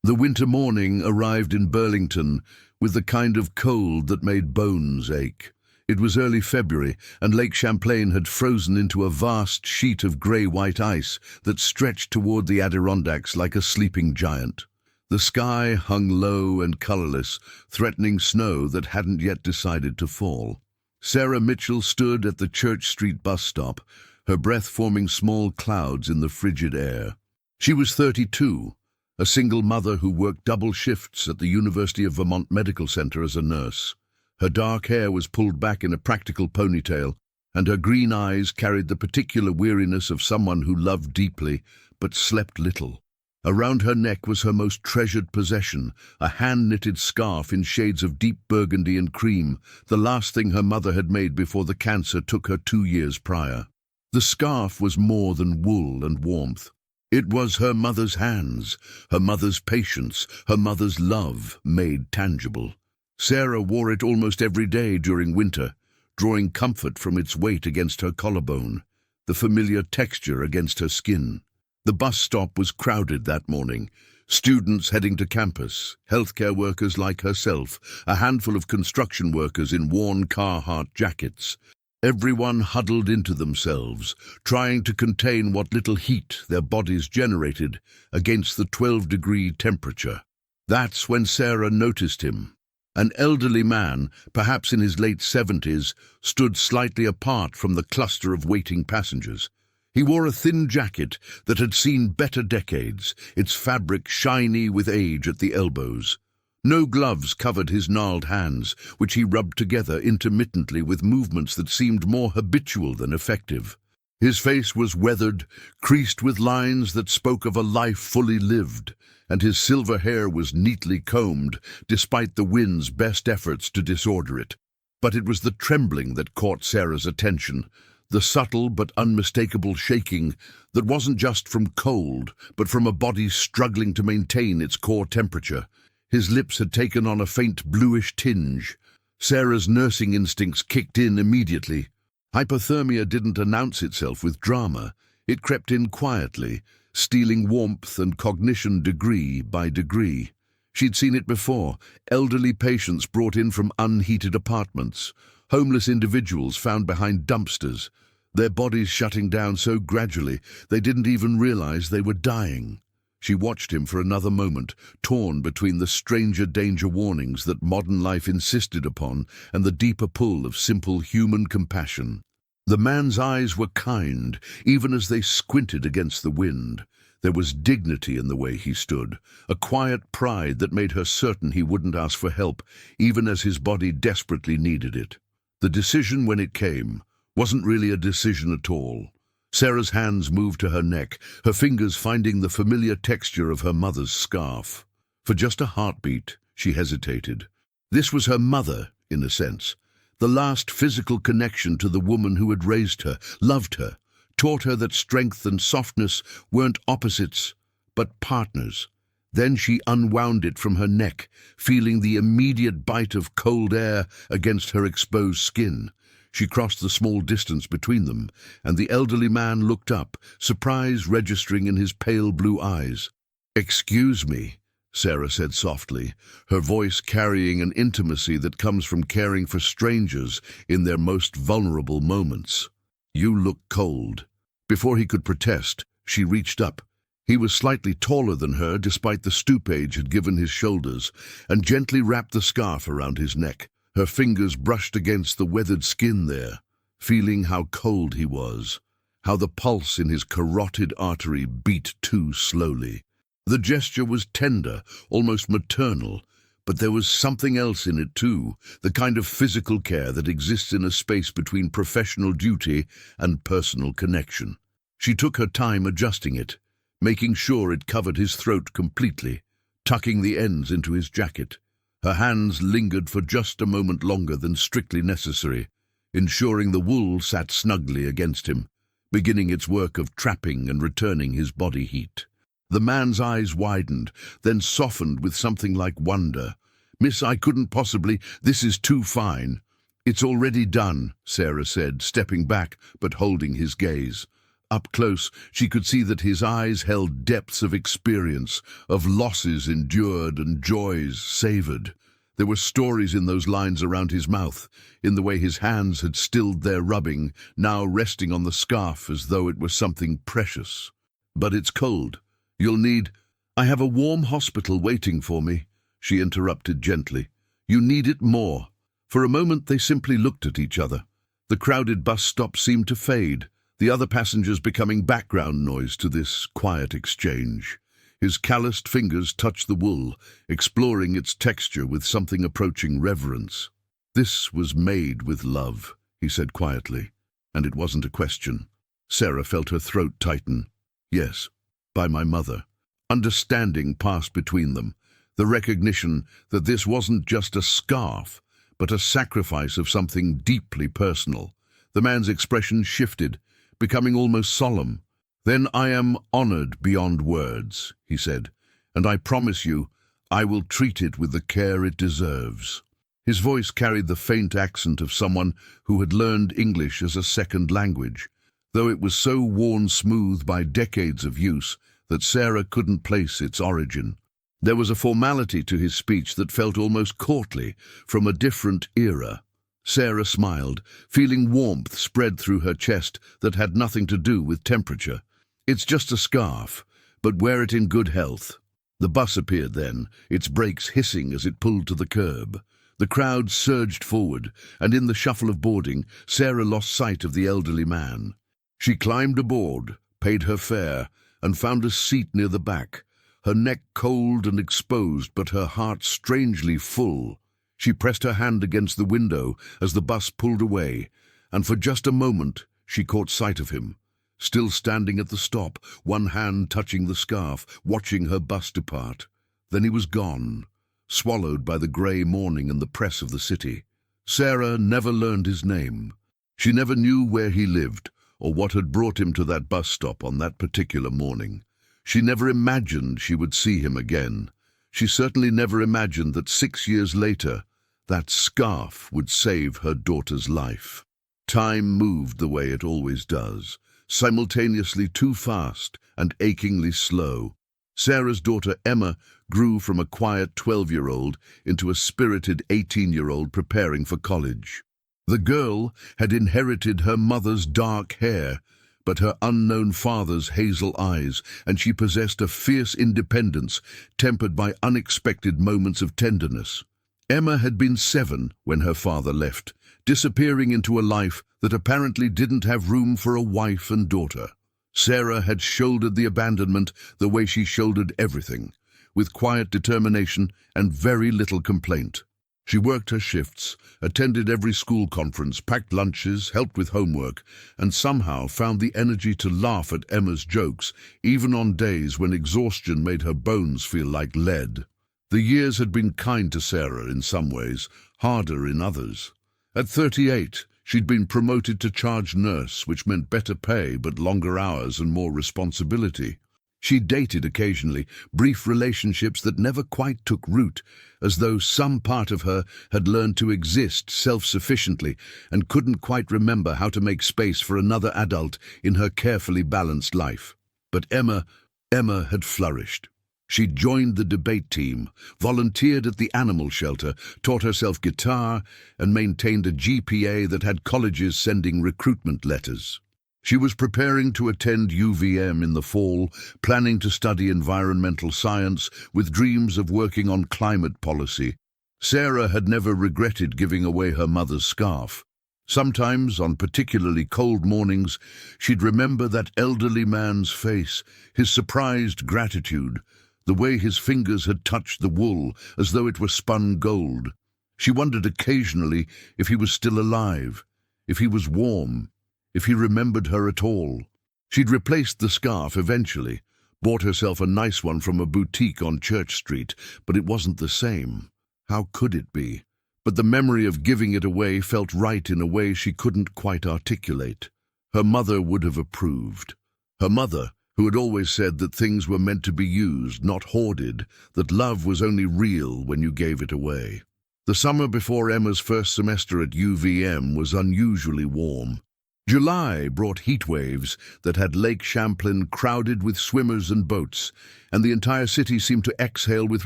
The winter morning arrived in Burlington with the kind of cold that made bones ache. It was early February, and Lake Champlain had frozen into a vast sheet of grey-white ice that stretched toward the Adirondacks like a sleeping giant. The sky hung low and colourless, threatening snow that hadn't yet decided to fall. Sarah Mitchell stood at the Church Street bus stop, her breath forming small clouds in the frigid air. She was 32, a single mother who worked double shifts at the University of Vermont Medical Center as a nurse. Her dark hair was pulled back in a practical ponytail, and her green eyes carried the particular weariness of someone who loved deeply but slept little. Around her neck was her most treasured possession, a hand-knitted scarf in shades of deep burgundy and cream, the last thing her mother had made before the cancer took her 2 years prior. The scarf was more than wool and warmth. It was her mother's hands, her mother's patience, her mother's love made tangible. Sarah wore it almost every day during winter, drawing comfort from its weight against her collarbone, the familiar texture against her skin. The bus stop was crowded that morning. Students heading to campus, healthcare workers like herself, a handful of construction workers in worn Carhartt jackets. Everyone huddled into themselves, trying to contain what little heat their bodies generated against the 12-degree temperature. That's when Sarah noticed him. An elderly man, perhaps in his late 70s, stood slightly apart from the cluster of waiting passengers. He wore a thin jacket that had seen better decades, its fabric shiny with age at the elbows. No gloves covered his gnarled hands, which he rubbed together intermittently with movements that seemed more habitual than effective. His face was weathered, creased with lines that spoke of a life fully lived, and his silver hair was neatly combed, despite the wind's best efforts to disorder it. But it was the trembling that caught Sarah's attention, the subtle but unmistakable shaking that wasn't just from cold, but from a body struggling to maintain its core temperature. His lips had taken on a faint bluish tinge. Sarah's nursing instincts kicked in immediately. Hypothermia didn't announce itself with drama. It crept in quietly, stealing warmth and cognition degree by degree. She'd seen it before, elderly patients brought in from unheated apartments, homeless individuals found behind dumpsters, their bodies shutting down so gradually they didn't even realize they were dying. She watched him for another moment, torn between the stranger danger warnings that modern life insisted upon and the deeper pull of simple human compassion. The man's eyes were kind, even as they squinted against the wind. There was dignity in the way he stood, a quiet pride that made her certain he wouldn't ask for help, even as his body desperately needed it. The decision, when it came, wasn't really a decision at all. Sarah's hands moved to her neck, her fingers finding the familiar texture of her mother's scarf. For just a heartbeat, she hesitated. This was her mother, in a sense, the last physical connection to the woman who had raised her, loved her, taught her that strength and softness weren't opposites, but partners. Then she unwound it from her neck, feeling the immediate bite of cold air against her exposed skin. She crossed the small distance between them, and the elderly man looked up, surprise registering in his pale blue eyes. "Excuse me," Sarah said softly, her voice carrying an intimacy that comes from caring for strangers in their most vulnerable moments. "You look cold." Before he could protest, she reached up. He was slightly taller than her, despite the stoop age had given his shoulders, and gently wrapped the scarf around his neck. Her fingers brushed against the weathered skin there, feeling how cold he was, how the pulse in his carotid artery beat too slowly. The gesture was tender, almost maternal, but there was something else in it too, the kind of physical care that exists in a space between professional duty and personal connection. She took her time adjusting it, making sure it covered his throat completely, tucking the ends into his jacket. Her hands lingered for just a moment longer than strictly necessary, ensuring the wool sat snugly against him, beginning its work of trapping and returning his body heat. The man's eyes widened, then softened with something like wonder. "Miss, I couldn't possibly. This is too fine." "It's already done," Sarah said, stepping back but holding his gaze. Up close, she could see that his eyes held depths of experience, of losses endured and joys savored. There were stories in those lines around his mouth, in the way his hands had stilled their rubbing, now resting on the scarf as though it were something precious. "But it's cold. You'll need—" "I have a warm hospital waiting for me," she interrupted gently. "You need it more." For a moment they simply looked at each other. The crowded bus stop seemed to fade, the other passengers becoming background noise to this quiet exchange. His calloused fingers touched the wool, exploring its texture with something approaching reverence. "This was made with love," he said quietly, and it wasn't a question. Sarah felt her throat tighten. "Yes, by my mother." Understanding passed between them, the recognition that this wasn't just a scarf, but a sacrifice of something deeply personal. The man's expression shifted, becoming almost solemn. "Then I am honored beyond words," he said, "and I promise you I will treat it with the care it deserves." His voice carried the faint accent of someone who had learned English as a second language, though it was so worn smooth by decades of use that Sarah couldn't place its origin. There was a formality to his speech that felt almost courtly, from a different era. Sarah smiled, feeling warmth spread through her chest that had nothing to do with temperature. "It's just a scarf, but wear it in good health." The bus appeared then, its brakes hissing as it pulled to the curb. The crowd surged forward, and in the shuffle of boarding, Sarah lost sight of the elderly man. She climbed aboard, paid her fare, and found a seat near the back, her neck cold and exposed, but her heart strangely full. She pressed her hand against the window as the bus pulled away, and for just a moment she caught sight of him, still standing at the stop, one hand touching the scarf, watching her bus depart. Then he was gone, swallowed by the grey morning and the press of the city. Sarah never learned his name. She never knew where he lived, or what had brought him to that bus stop on that particular morning. She never imagined she would see him again. She certainly never imagined that 6 years later, that scarf would save her daughter's life. Time moved the way it always does, simultaneously too fast and achingly slow. Sarah's daughter Emma grew from a quiet 12-year-old into a spirited 18-year-old preparing for college. The girl had inherited her mother's dark hair, but her unknown father's hazel eyes, and she possessed a fierce independence tempered by unexpected moments of tenderness. Emma had been 7 when her father left, disappearing into a life that apparently didn't have room for a wife and daughter. Sarah had shouldered the abandonment the way she shouldered everything, with quiet determination and very little complaint. She worked her shifts, attended every school conference, packed lunches, helped with homework, and somehow found the energy to laugh at Emma's jokes, even on days when exhaustion made her bones feel like lead. The years had been kind to Sarah in some ways, harder in others. At 38, she'd been promoted to charge nurse, which meant better pay but longer hours and more responsibility. She dated occasionally, brief relationships that never quite took root, as though some part of her had learned to exist self-sufficiently and couldn't quite remember how to make space for another adult in her carefully balanced life. But Emma had flourished. She'd joined the debate team, volunteered at the animal shelter, taught herself guitar, and maintained a GPA that had colleges sending recruitment letters. She was preparing to attend UVM in the fall, planning to study environmental science, with dreams of working on climate policy. Sarah had never regretted giving away her mother's scarf. Sometimes, on particularly cold mornings, she'd remember that elderly man's face, his surprised gratitude, the way his fingers had touched the wool as though it were spun gold. She wondered occasionally if he was still alive, if he was warm, if he remembered her at all. She'd replaced the scarf eventually, bought herself a nice one from a boutique on Church Street, but it wasn't the same. How could it be? But the memory of giving it away felt right in a way she couldn't quite articulate. Her mother would have approved. Her mother, who had always said that things were meant to be used, not hoarded, that love was only real when you gave it away. The summer before Emma's first semester at UVM was unusually warm. July brought heat waves that had Lake Champlain crowded with swimmers and boats, and the entire city seemed to exhale with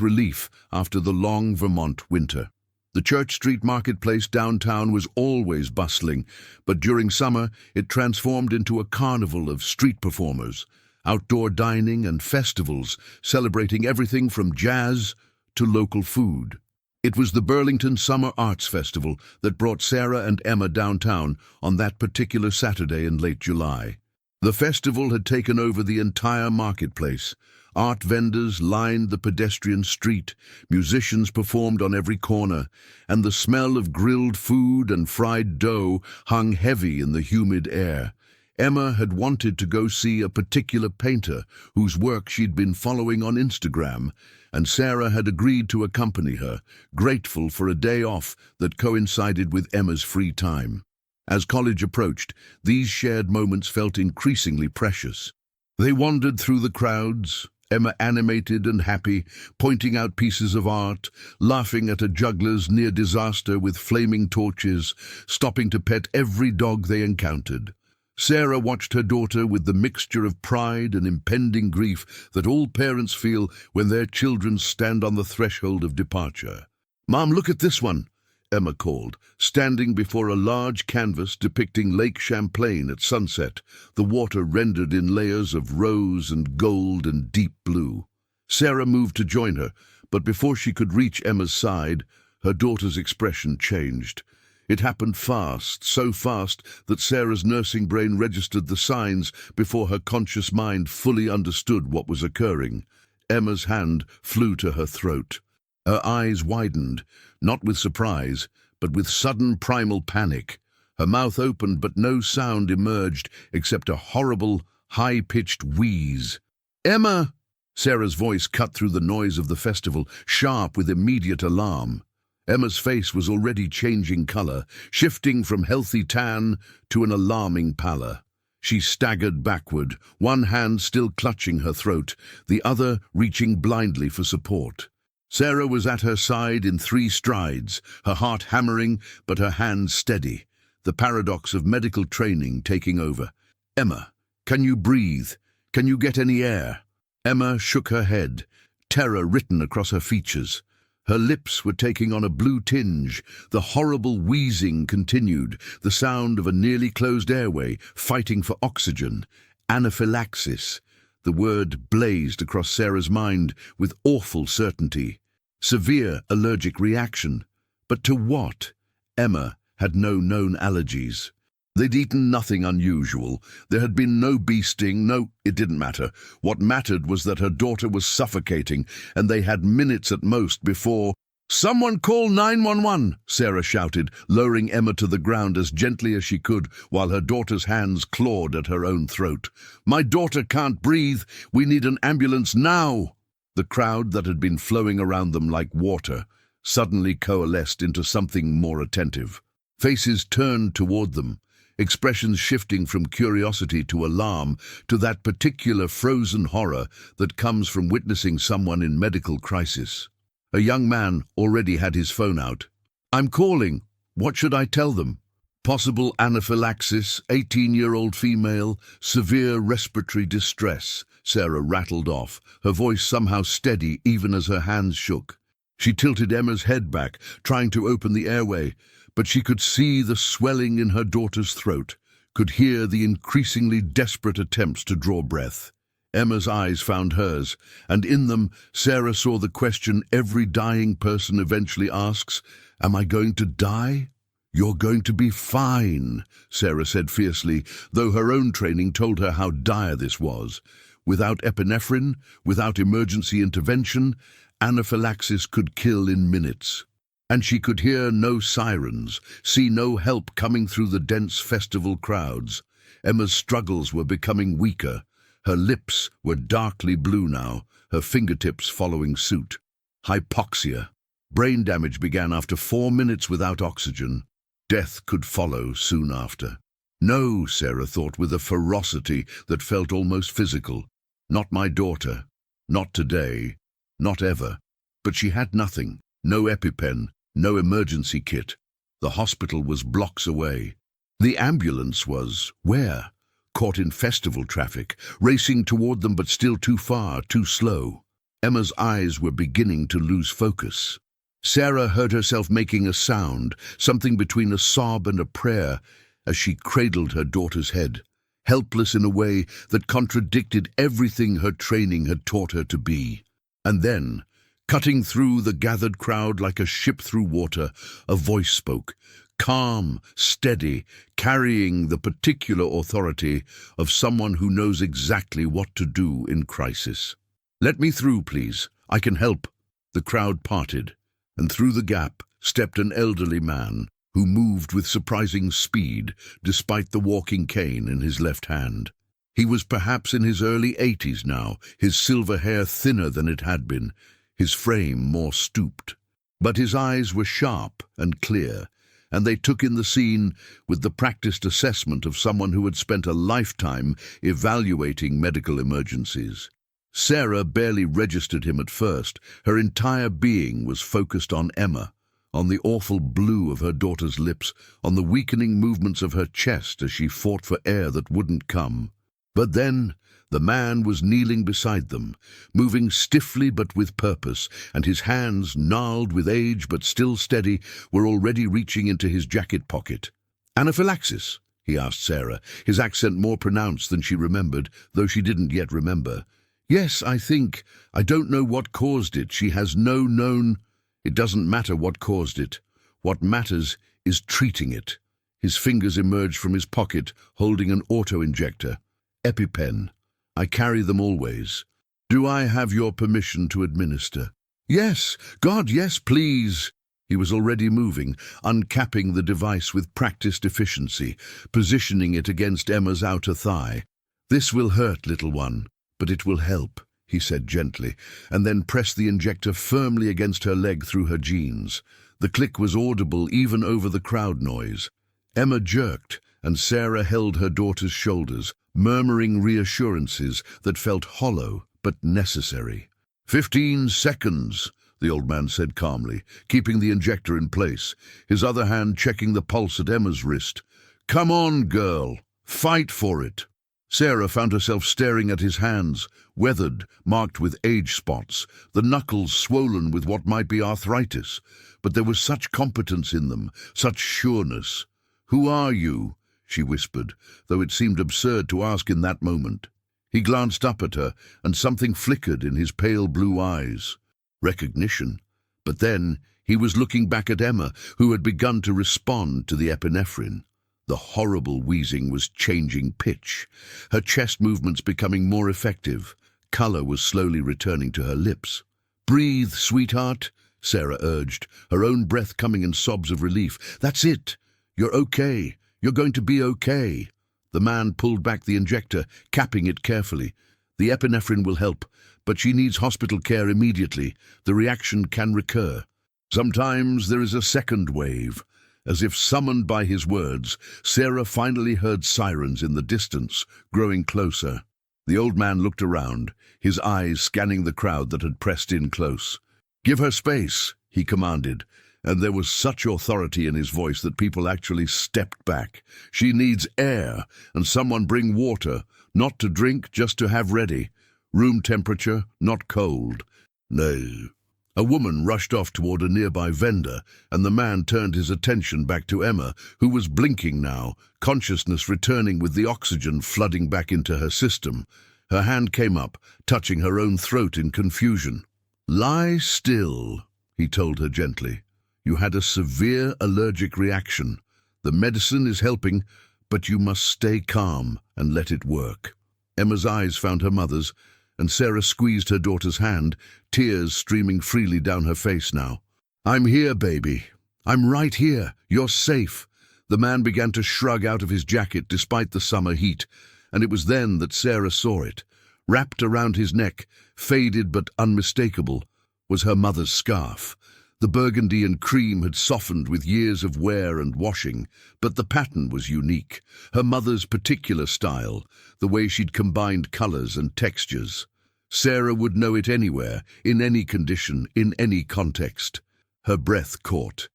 relief after the long Vermont winter. The Church Street Marketplace downtown was always bustling, but during summer it transformed into a carnival of street performers, outdoor dining and festivals celebrating everything from jazz to local food. It was the Burlington Summer Arts Festival that brought Sarah and Emma downtown on that particular Saturday in late July. The festival had taken over the entire marketplace. Art vendors lined the pedestrian street, musicians performed on every corner, and the smell of grilled food and fried dough hung heavy in the humid air. Emma had wanted to go see a particular painter whose work she'd been following on Instagram, and Sarah had agreed to accompany her, grateful for a day off that coincided with Emma's free time. As college approached, these shared moments felt increasingly precious. They wandered through the crowds, Emma animated and happy, pointing out pieces of art, laughing at a juggler's near disaster with flaming torches, stopping to pet every dog they encountered. Sarah watched her daughter with the mixture of pride and impending grief that all parents feel when their children stand on the threshold of departure. "Mom, look at this one," Emma called, standing before a large canvas depicting Lake Champlain at sunset, the water rendered in layers of rose and gold and deep blue. Sarah moved to join her, but before she could reach Emma's side, her daughter's expression changed. It happened fast, so fast that Sarah's nursing brain registered the signs before her conscious mind fully understood what was occurring. Emma's hand flew to her throat. Her eyes widened, not with surprise, but with sudden primal panic. Her mouth opened, but no sound emerged except a horrible, high-pitched wheeze. "Emma!" Sarah's voice cut through the noise of the festival, sharp with immediate alarm. Emma's face was already changing color, shifting from healthy tan to an alarming pallor. She staggered backward, one hand still clutching her throat, the other reaching blindly for support. Sarah was at her side in 3 strides, her heart hammering but her hands steady, the paradox of medical training taking over. "Emma, can you breathe? Can you get any air?" Emma shook her head, terror written across her features. Her lips were taking on a blue tinge. The horrible wheezing continued, the sound of a nearly closed airway fighting for oxygen. Anaphylaxis. The word blazed across Sarah's mind with awful certainty. Severe allergic reaction. But to what? Emma had no known allergies. They'd eaten nothing unusual. There had been no bee sting, it didn't matter. What mattered was that her daughter was suffocating, and they had minutes at most before— "Someone call 911, Sarah shouted, lowering Emma to the ground as gently as she could while her daughter's hands clawed at her own throat. "My daughter can't breathe. We need an ambulance now." The crowd that had been flowing around them like water suddenly coalesced into something more attentive. Faces turned toward them, expressions shifting from curiosity to alarm to that particular frozen horror that comes from witnessing someone in medical crisis. A young man already had his phone out. "I'm calling. What should I tell them?" "Possible anaphylaxis, 18-year-old female, severe respiratory distress," Sarah rattled off, her voice somehow steady even as her hands shook. She tilted Emma's head back, trying to open the airway, but she could see the swelling in her daughter's throat, could hear the increasingly desperate attempts to draw breath. Emma's eyes found hers, and in them Sarah saw the question every dying person eventually asks, "Am I going to die?" "You're going to be fine," Sarah said fiercely, though her own training told her how dire this was. Without epinephrine, without emergency intervention, anaphylaxis could kill in minutes. And she could hear no sirens, see no help coming through the dense festival crowds. Emma's struggles were becoming weaker. Her lips were darkly blue now, her fingertips following suit. Hypoxia. Brain damage began after 4 minutes without oxygen. Death could follow soon after. No, Sarah thought with a ferocity that felt almost physical. Not my daughter. Not today. Not ever. But she had nothing. No EpiPen. No emergency kit. The hospital was blocks away. The ambulance was, where? Caught in festival traffic, racing toward them but still too far, too slow. Emma's eyes were beginning to lose focus. Sarah heard herself making a sound, something between a sob and a prayer, as she cradled her daughter's head, helpless in a way that contradicted everything her training had taught her to be. And then, cutting through the gathered crowd like a ship through water, a voice spoke, calm, steady, carrying the particular authority of someone who knows exactly what to do in crisis. "Let me through, please. I can help." The crowd parted, and through the gap stepped an elderly man who moved with surprising speed despite the walking cane in his left hand. He was perhaps in his early 80s now, his silver hair thinner than it had been, his frame more stooped. But his eyes were sharp and clear, and they took in the scene with the practiced assessment of someone who had spent a lifetime evaluating medical emergencies. Sarah barely registered him at first. Her entire being was focused on Emma, on the awful blue of her daughter's lips, on the weakening movements of her chest as she fought for air that wouldn't come. But then the man was kneeling beside them, moving stiffly but with purpose, and his hands, gnarled with age but still steady, were already reaching into his jacket pocket. "Anaphylaxis?" he asked Sarah, his accent more pronounced than she remembered, though she didn't yet remember. "Yes, I think. I don't know what caused it. She has no known—" "It doesn't matter what caused it. What matters is treating it." His fingers emerged from his pocket, holding an auto-injector. "EpiPen. I carry them always. Do I have your permission to administer?" "Yes, God, yes, please." He was already moving, uncapping the device with practiced efficiency, positioning it against Emma's outer thigh. "This will hurt, little one, but it will help," he said gently, and then pressed the injector firmly against her leg through her jeans. The click was audible even over the crowd noise. Emma jerked, and Sarah held her daughter's shoulders, murmuring reassurances that felt hollow but necessary. 15 seconds, the old man said calmly, keeping the injector in place, his other hand checking the pulse at Emma's wrist. "Come on, girl. Fight for it." Sarah found herself staring at his hands, weathered, marked with age spots, the knuckles swollen with what might be arthritis, but there was such competence in them, such sureness. "Who are you?" she whispered, though it seemed absurd to ask in that moment. He glanced up at her, and something flickered in his pale blue eyes. Recognition. But then he was looking back at Emma, who had begun to respond to the epinephrine. The horrible wheezing was changing pitch, her chest movements becoming more effective. Color was slowly returning to her lips. "Breathe, sweetheart," Sarah urged, her own breath coming in sobs of relief. "That's it. You're okay. You're going to be okay." The man pulled back the injector, capping it carefully. "The epinephrine will help, but she needs hospital care immediately. The reaction can recur. Sometimes there is a second wave." As if summoned by his words, Sarah finally heard sirens in the distance, growing closer. The old man looked around, his eyes scanning the crowd that had pressed in close. "Give her space," he commanded, and there was such authority in his voice that people actually stepped back. "She needs air, and someone bring water, not to drink, just to have ready. Room temperature, not cold." "No." A woman rushed off toward a nearby vendor, and the man turned his attention back to Emma, who was blinking now, consciousness returning with the oxygen flooding back into her system. Her hand came up, touching her own throat in confusion. "Lie still," he told her gently. "You had a severe allergic reaction. The medicine is helping, but you must stay calm and let it work." Emma's eyes found her mother's, and Sarah squeezed her daughter's hand, tears streaming freely down her face now. "I'm here, baby. I'm right here. You're safe." The man began to shrug out of his jacket despite the summer heat, and it was then that Sarah saw it. Wrapped around his neck, faded but unmistakable, was her mother's scarf. The burgundy and cream had softened with years of wear and washing, but the pattern was unique, her mother's particular style, the way she'd combined colors and textures. Sarah would know it anywhere, in any condition, in any context. Her breath caught.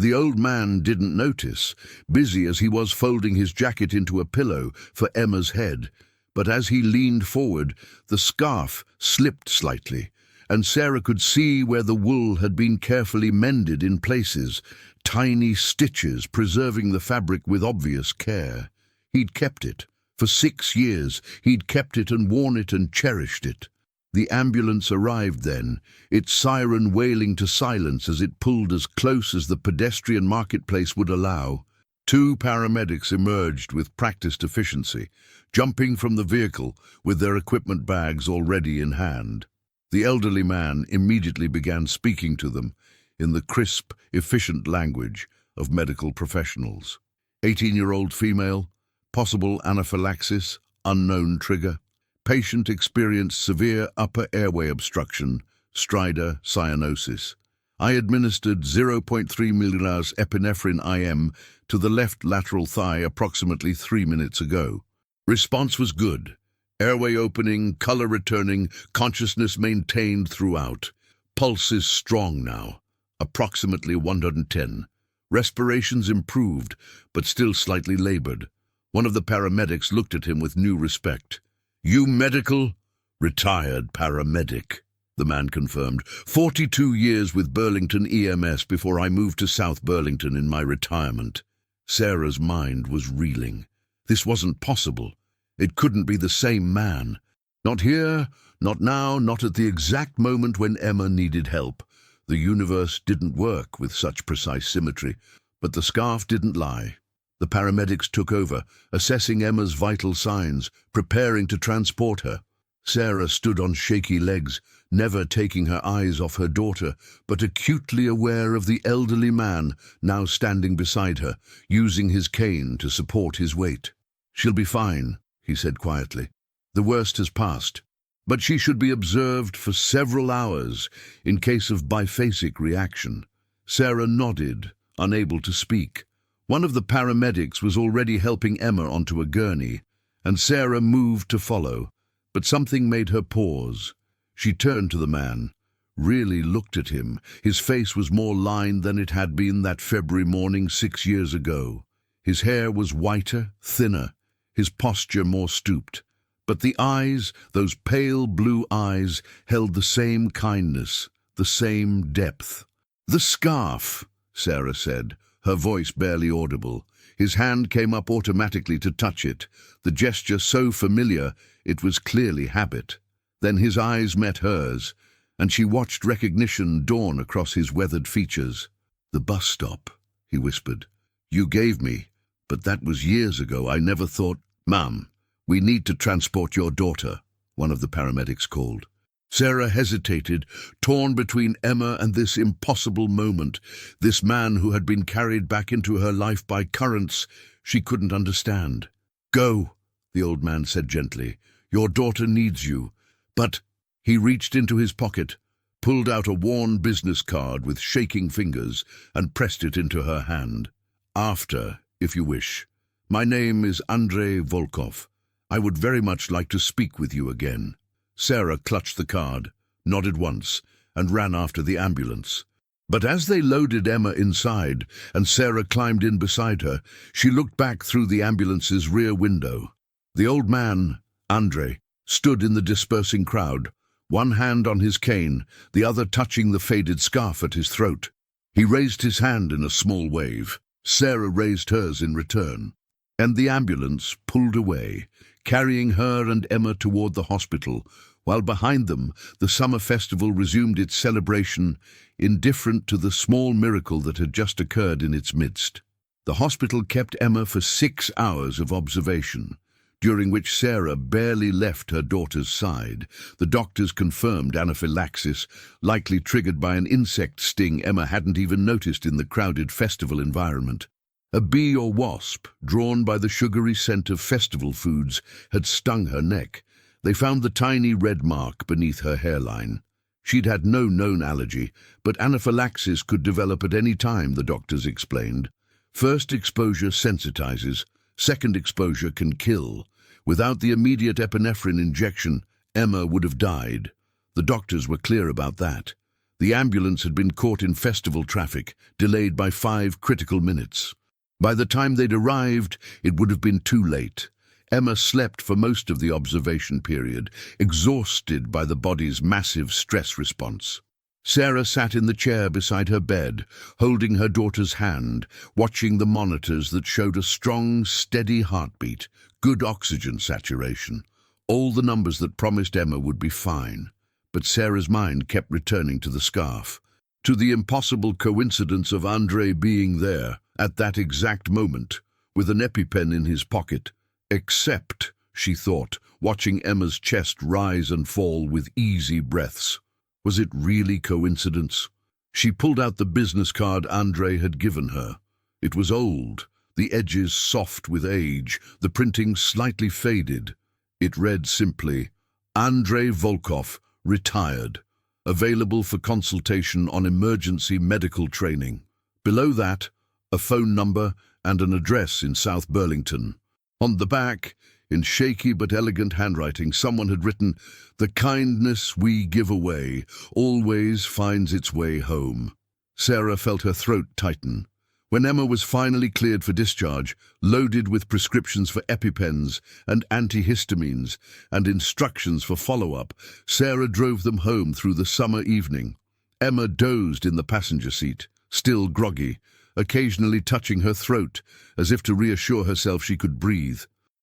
The old man didn't notice, busy as he was folding his jacket into a pillow for Emma's head. But as he leaned forward, the scarf slipped slightly, and Sarah could see where the wool had been carefully mended in places, tiny stitches preserving the fabric with obvious care. He'd kept it. For 6 years, he'd kept it and worn it and cherished it. The ambulance arrived then, its siren wailing to silence as it pulled as close as the pedestrian marketplace would allow. 2 paramedics emerged with practiced efficiency, jumping from the vehicle with their equipment bags already in hand. The elderly man immediately began speaking to them in the crisp, efficient language of medical professionals. 18-year-old female, possible anaphylaxis, unknown trigger. Patient experienced severe upper airway obstruction, stridor cyanosis. I administered 0.3 milliliters epinephrine IM to the left lateral thigh approximately 3 minutes ago. Response was good. Airway opening, color returning, consciousness maintained throughout. Pulse is strong now, approximately 110. Respirations improved, but still slightly labored. One of the paramedics looked at him with new respect. "You medical?" "Retired paramedic," the man confirmed. 42 years with Burlington EMS before I moved to South Burlington in my retirement. Sarah's mind was reeling. This wasn't possible. It couldn't be the same man. Not here, not now, not at the exact moment when Emma needed help. The universe didn't work with such precise symmetry, but the scarf didn't lie. The paramedics took over, assessing Emma's vital signs, preparing to transport her. Sarah stood on shaky legs, never taking her eyes off her daughter, but acutely aware of the elderly man now standing beside her, using his cane to support his weight. "She'll be fine," he said quietly. "The worst has passed, but she should be observed for several hours in case of biphasic reaction." Sarah nodded, unable to speak. One of the paramedics was already helping Emma onto a gurney, and Sarah moved to follow, but something made her pause. She turned to the man, really looked at him. His face was more lined than it had been that February morning 6 years ago. His hair was whiter, thinner, his posture more stooped. But the eyes, those pale blue eyes, held the same kindness, the same depth. "The scarf," Sarah said, her voice barely audible. His hand came up automatically to touch it, the gesture so familiar it was clearly habit. Then his eyes met hers, and she watched recognition dawn across his weathered features. "The bus stop," he whispered. "You gave me, but that was years ago. I never thought—" "Ma'am, we need to transport your daughter," one of the paramedics called. Sarah hesitated, torn between Emma and this impossible moment, this man who had been carried back into her life by currents she couldn't understand. "Go," the old man said gently. "Your daughter needs you." But he reached into his pocket, pulled out a worn business card with shaking fingers, and pressed it into her hand. "After, if you wish. My name is Andrei Volkov. I would very much like to speak with you again." Sarah clutched the card, nodded once, and ran after the ambulance. But as they loaded Emma inside, and Sarah climbed in beside her, she looked back through the ambulance's rear window. The old man, Andrei, stood in the dispersing crowd, one hand on his cane, the other touching the faded scarf at his throat. He raised his hand in a small wave. Sarah raised hers in return, and the ambulance pulled away, carrying her and Emma toward the hospital, while behind them the summer festival resumed its celebration, indifferent to the small miracle that had just occurred in its midst. The hospital kept Emma for 6 hours of observation, during which Sarah barely left her daughter's side. The doctors confirmed anaphylaxis, likely triggered by an insect sting Emma hadn't even noticed in the crowded festival environment. A bee or wasp, drawn by the sugary scent of festival foods, had stung her neck. They found the tiny red mark beneath her hairline. She'd had no known allergy, but anaphylaxis could develop at any time, the doctors explained. First exposure sensitizes, second exposure can kill. Without the immediate epinephrine injection, Emma would have died. The doctors were clear about that. The ambulance had been caught in festival traffic, delayed by 5 critical minutes. By the time they'd arrived, it would have been too late. Emma slept for most of the observation period, exhausted by the body's massive stress response. Sarah sat in the chair beside her bed, holding her daughter's hand, watching the monitors that showed a strong, steady heartbeat, good oxygen saturation, all the numbers that promised Emma would be fine. But Sarah's mind kept returning to the scarf, to the impossible coincidence of Andrei being there at that exact moment, with an EpiPen in his pocket. Except, she thought, watching Emma's chest rise and fall with easy breaths. Was it really coincidence? She pulled out the business card Andrei had given her. It was old, the edges soft with age, the printing slightly faded. It read simply, Andrei Volkov, retired, available for consultation on emergency medical training. Below that, a phone number and an address in South Burlington. On the back, in shaky but elegant handwriting, someone had written, "The kindness we give away always finds its way home." Sarah felt her throat tighten. When Emma was finally cleared for discharge, loaded with prescriptions for EpiPens and antihistamines and instructions for follow-up, Sarah drove them home through the summer evening. Emma dozed in the passenger seat, still groggy, occasionally touching her throat, as if to reassure herself she could breathe.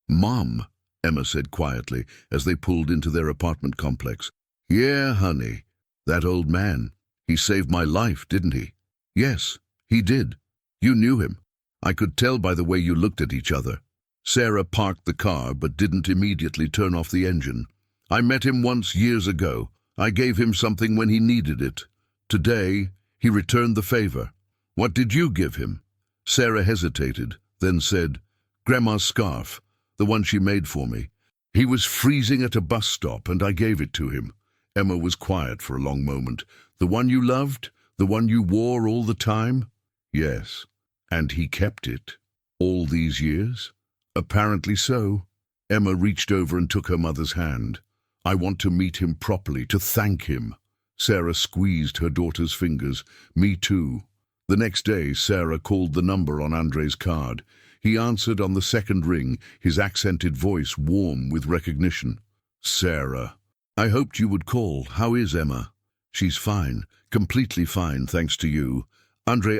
"Mom," Emma said quietly as they pulled into their apartment complex. "Yeah, honey. That old man. He saved my life, didn't he?" "Yes, he did. You knew him. I could tell by the way you looked at each other." Sarah parked the car but didn't immediately turn off the engine. "I met him once years ago. I gave him something when he needed it. Today, he returned the favor." "What did you give him?" Sarah hesitated, then said, "Grandma's scarf, the one she made for me. He was freezing at a bus stop and I gave it to him." Emma was quiet for a long moment. "The one you loved? The one you wore all the time?" "Yes." "And he kept it? All these years?" "Apparently so." Emma reached over and took her mother's hand. "I want to meet him properly, to thank him." Sarah squeezed her daughter's fingers. "Me too." The next day, Sarah called the number on Andrei's card. He answered on the second ring, his accented voice warm with recognition. "Sarah, I hoped you would call. How is Emma?" "She's fine, completely fine, thanks to you. Andrei,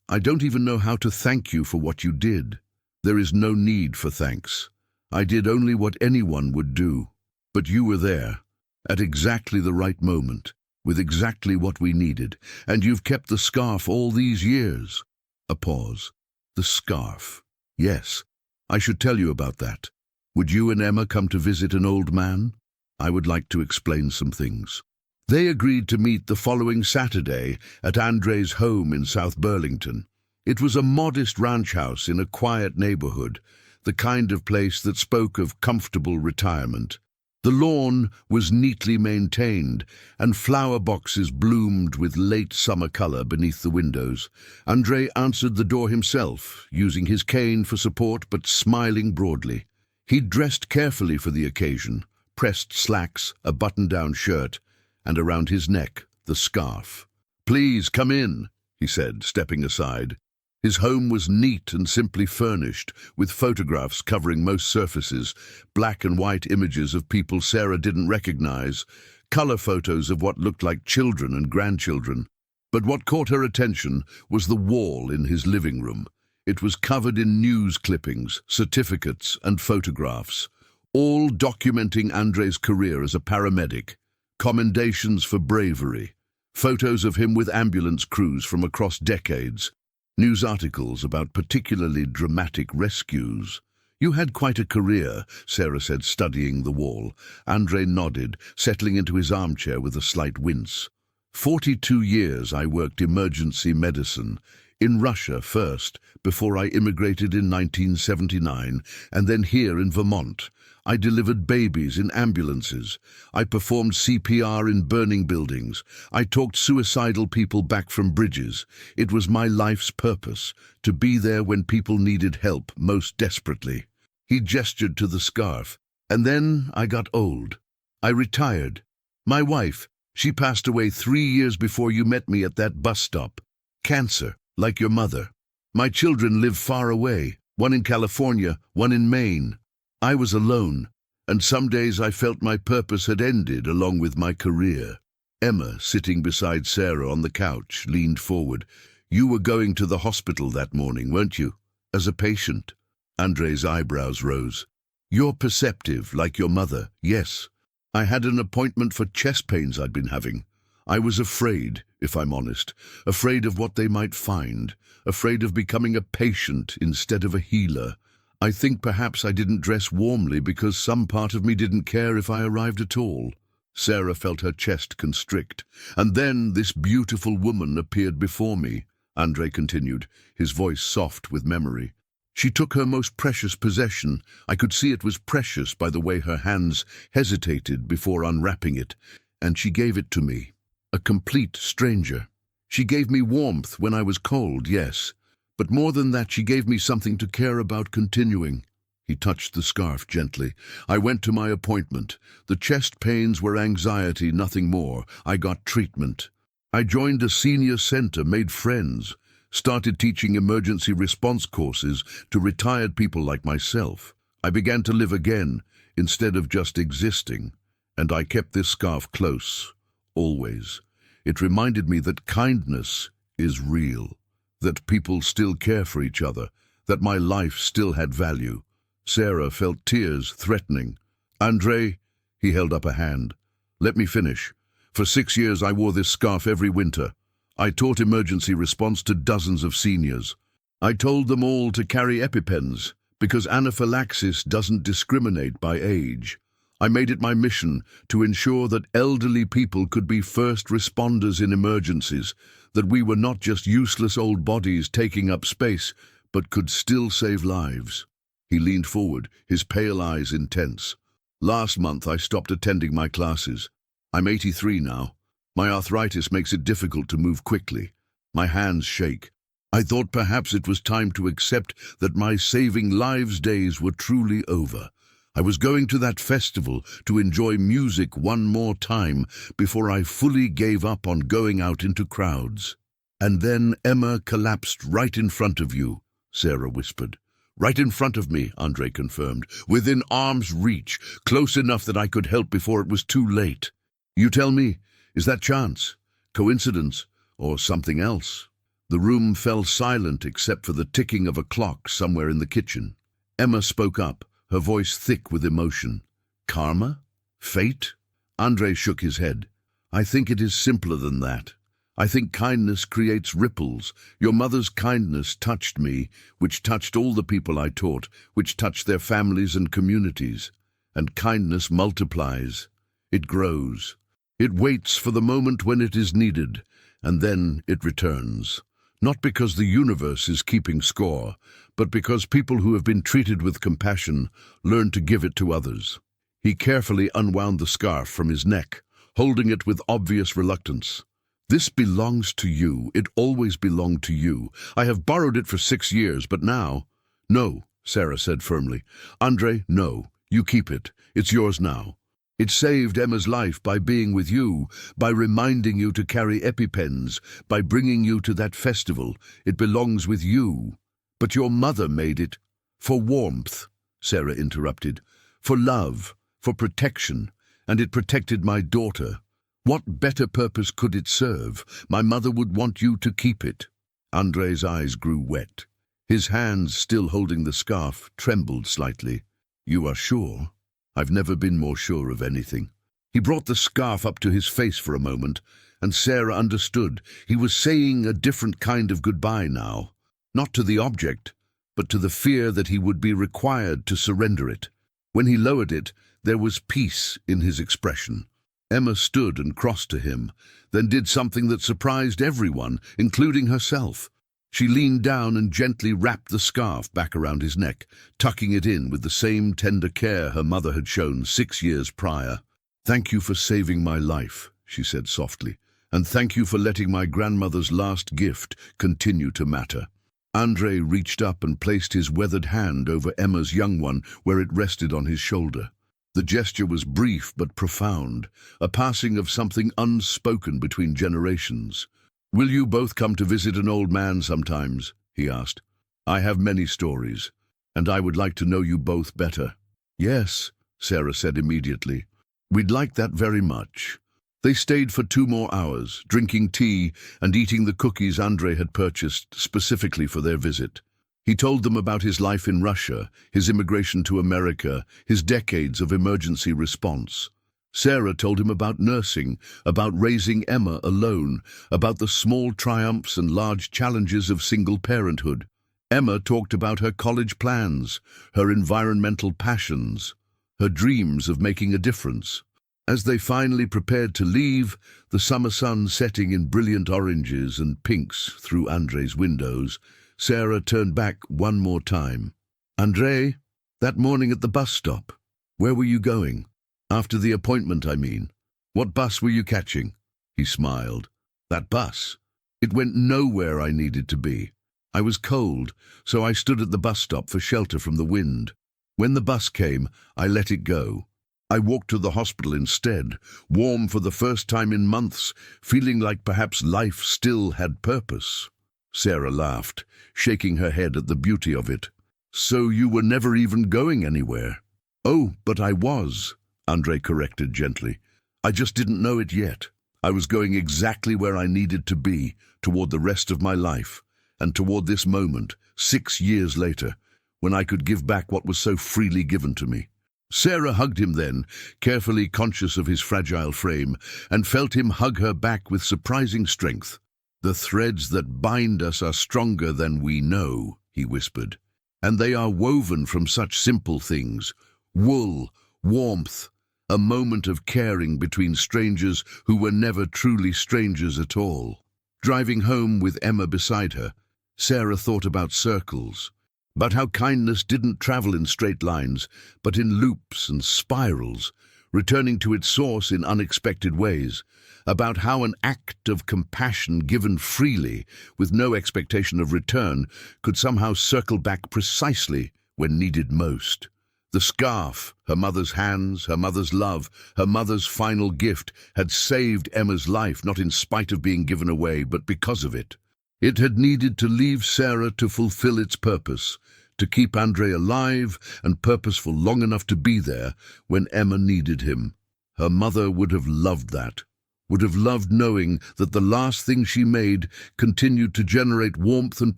I don't even know how to thank you for what you did." "There is no need for thanks. I did only what anyone would do. But you were there, at exactly the right moment, with exactly what we needed, and you've kept the scarf all these years." A pause. "The scarf. Yes, I should tell you about that. Would you and Emma come to visit an old man? I would like to explain some things." They agreed to meet the following Saturday at Andrei's home in South Burlington. It was a modest ranch house in a quiet neighborhood, the kind of place that spoke of comfortable retirement. The lawn was neatly maintained, and flower boxes bloomed with late summer color beneath the windows. Andrei answered the door himself, using his cane for support but smiling broadly. He'd dressed carefully for the occasion, pressed slacks, a button-down shirt, and around his neck, the scarf. "Please, come in," he said, stepping aside. His home was neat and simply furnished, with photographs covering most surfaces, black and white images of people Sarah didn't recognize, color photos of what looked like children and grandchildren. But what caught her attention was the wall in his living room. It was covered in news clippings, certificates, and photographs, all documenting Andrei's career as a paramedic, commendations for bravery, photos of him with ambulance crews from across decades, news articles about particularly dramatic rescues. "You had quite a career," Sarah said, studying the wall. Andrei nodded, settling into his armchair with a slight wince. 42 years I worked emergency medicine. In Russia first, before I immigrated in 1979, and then here in Vermont. I delivered babies in ambulances. I performed CPR in burning buildings. I talked suicidal people back from bridges. It was my life's purpose, to be there when people needed help most desperately." He gestured to the scarf. "And then I got old. I retired. My wife, She passed away 3 years before you met me at that bus stop. Cancer, like your mother. My children live far away, one in California, one in Maine. I was alone, and some days I felt my purpose had ended along with my career. Emma, sitting beside Sarah on the couch, leaned forward. You were going to the hospital that morning, weren't you? As a patient? Andre's eyebrows rose. You're perceptive, like your mother, yes. I had an appointment for chest pains I'd been having. I was afraid, if I'm honest, afraid of what they might find, afraid of becoming a patient instead of a healer. I think perhaps I didn't dress warmly because some part of me didn't care if I arrived at all. Sarah felt her chest constrict. And then this beautiful woman appeared before me, Andre continued, his voice soft with memory. She took her most precious possession. I could see it was precious by the way her hands hesitated before unwrapping it, and she gave it to me. A complete stranger. She gave me warmth when I was cold, yes, but more than that, she gave me something to care about continuing. He touched the scarf gently. I went to my appointment. The chest pains were anxiety, nothing more. I got treatment. I joined a senior center, made friends, started teaching emergency response courses to retired people like myself. I began to live again, instead of just existing, and I kept this scarf close, always. It reminded me that kindness is real, that people still care for each other, that my life still had value. Sarah felt tears threatening. Andre, he held up a hand. Let me finish. For 6 years I wore this scarf every winter. I taught emergency response to dozens of seniors. I told them all to carry EpiPens because anaphylaxis doesn't discriminate by age. I made it my mission to ensure that elderly people could be first responders in emergencies, that we were not just useless old bodies taking up space, but could still save lives. He leaned forward, his pale eyes intense. Last month I stopped attending my classes. I'm 83 now. My arthritis makes it difficult to move quickly. My hands shake. I thought perhaps it was time to accept that my saving lives days were truly over. I was going to that festival to enjoy music one more time before I fully gave up on going out into crowds. And then Emma collapsed right in front of you, Sarah whispered. Right in front of me, Andre confirmed, within arm's reach, close enough that I could help before it was too late. You tell me, is that chance, coincidence, or something else? The room fell silent except for the ticking of a clock somewhere in the kitchen. Emma spoke up, her voice thick with emotion. Karma? Fate? Andre shook his head. I think it is simpler than that. I think kindness creates ripples. Your mother's kindness touched me, which touched all the people I taught, which touched their families and communities. And kindness multiplies. It grows. It waits for the moment when it is needed, and then it returns. Not because the universe is keeping score, but because people who have been treated with compassion learn to give it to others. He carefully unwound the scarf from his neck, holding it with obvious reluctance. This belongs to you. It always belonged to you. I have borrowed it for 6 years, but now... No, Sarah said firmly. Andre, no. You keep it. It's yours now. It saved Emma's life by being with you, by reminding you to carry EpiPens, by bringing you to that festival. It belongs with you. But your mother made it for warmth, Sarah interrupted, for love, for protection, and it protected my daughter. What better purpose could it serve? My mother would want you to keep it. Andre's eyes grew wet. His hands, still holding the scarf, trembled slightly. You are sure? I've never been more sure of anything. He brought the scarf up to his face for a moment, and Sarah understood. He was saying a different kind of goodbye now. Not to the object, but to the fear that he would be required to surrender it. When he lowered it, there was peace in his expression. Emma stood and crossed to him, then did something that surprised everyone, including herself. She leaned down and gently wrapped the scarf back around his neck, tucking it in with the same tender care her mother had shown 6 years prior. Thank you for saving my life, she said softly, and thank you for letting my grandmother's last gift continue to matter. Andre reached up and placed his weathered hand over Emma's young one where it rested on his shoulder. The gesture was brief but profound, a passing of something unspoken between generations. "Will you both come to visit an old man sometimes?" he asked. "I have many stories, and I would like to know you both better." "Yes," Sarah said immediately. "We'd like that very much." They stayed for 2 more hours, drinking tea and eating the cookies Andrei had purchased specifically for their visit. He told them about his life in Russia, his immigration to America, his decades of emergency response. Sarah told him about nursing, about raising Emma alone, about the small triumphs and large challenges of single parenthood. Emma talked about her college plans, her environmental passions, her dreams of making a difference. As they finally prepared to leave, the summer sun setting in brilliant oranges and pinks through Andrei's windows, Sarah turned back one more time. "Andrei, that morning at the bus stop, where were you going? After the appointment, I mean. What bus were you catching?" He smiled. "That bus? It went nowhere I needed to be. I was cold, so I stood at the bus stop for shelter from the wind. When the bus came, I let it go. I walked to the hospital instead, warm for the first time in months, feeling like perhaps life still had purpose." Sarah laughed, shaking her head at the beauty of it. "So you were never even going anywhere?" "Oh, but I was," Andrei corrected gently. "I just didn't know it yet. I was going exactly where I needed to be, toward the rest of my life, and toward this moment, 6 years later, when I could give back what was so freely given to me." Sarah hugged him then, carefully conscious of his fragile frame, and felt him hug her back with surprising strength. "The threads that bind us are stronger than we know," he whispered. "And they are woven from such simple things. Wool, warmth, a moment of caring between strangers who were never truly strangers at all." Driving home with Emma beside her, Sarah thought about circles, about how kindness didn't travel in straight lines, but in loops and spirals, returning to its source in unexpected ways, about how an act of compassion given freely, with no expectation of return, could somehow circle back precisely when needed most. The scarf, her mother's hands, her mother's love, her mother's final gift, had saved Emma's life, not in spite of being given away, but because of it. It had needed to leave Sarah to fulfill its purpose, to keep Andrei alive and purposeful long enough to be there when Emma needed him. Her mother would have loved that, would have loved knowing that the last thing she made continued to generate warmth and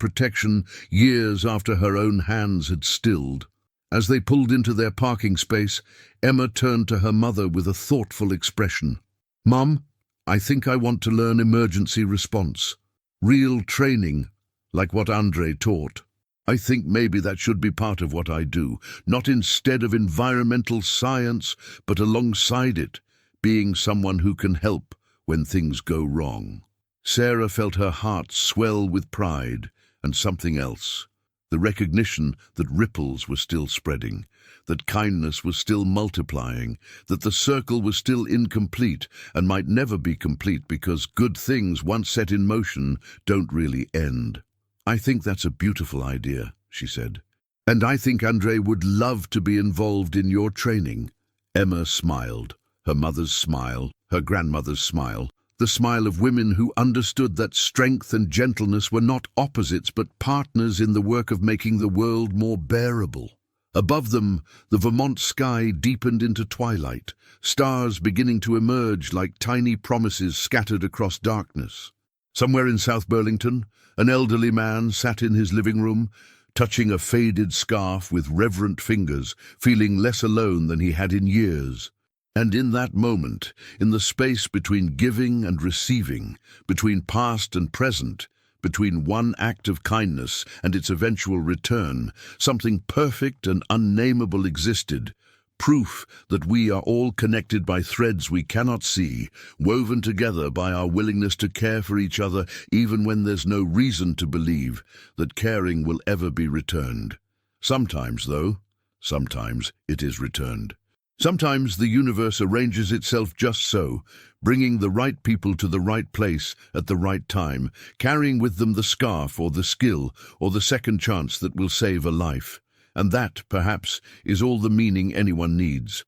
protection years after her own hands had stilled. As they pulled into their parking space, Emma turned to her mother with a thoughtful expression. "Mum, I think I want to learn emergency response. Real training, like what Andrei taught. I think maybe that should be part of what I do, not instead of environmental science, but alongside it, being someone who can help when things go wrong." Sarah felt her heart swell with pride and something else. The recognition that ripples were still spreading, that kindness was still multiplying, that the circle was still incomplete and might never be complete because good things once set in motion don't really end. "I think that's a beautiful idea," she said. "And I think Andrei would love to be involved in your training." Emma smiled, her mother's smile, her grandmother's smile, the smile of women who understood that strength and gentleness were not opposites but partners in the work of making the world more bearable. Above them, the Vermont sky deepened into twilight, stars beginning to emerge like tiny promises scattered across darkness. Somewhere in South Burlington, an elderly man sat in his living room, touching a faded scarf with reverent fingers, feeling less alone than he had in years. And in that moment, in the space between giving and receiving, between past and present, between one act of kindness and its eventual return, something perfect and unnameable existed, proof that we are all connected by threads we cannot see, woven together by our willingness to care for each other even when there's no reason to believe that caring will ever be returned. Sometimes, though, sometimes it is returned. Sometimes the universe arranges itself just so, bringing the right people to the right place at the right time, carrying with them the scarf or the skill or the second chance that will save a life. And that, perhaps, is all the meaning anyone needs.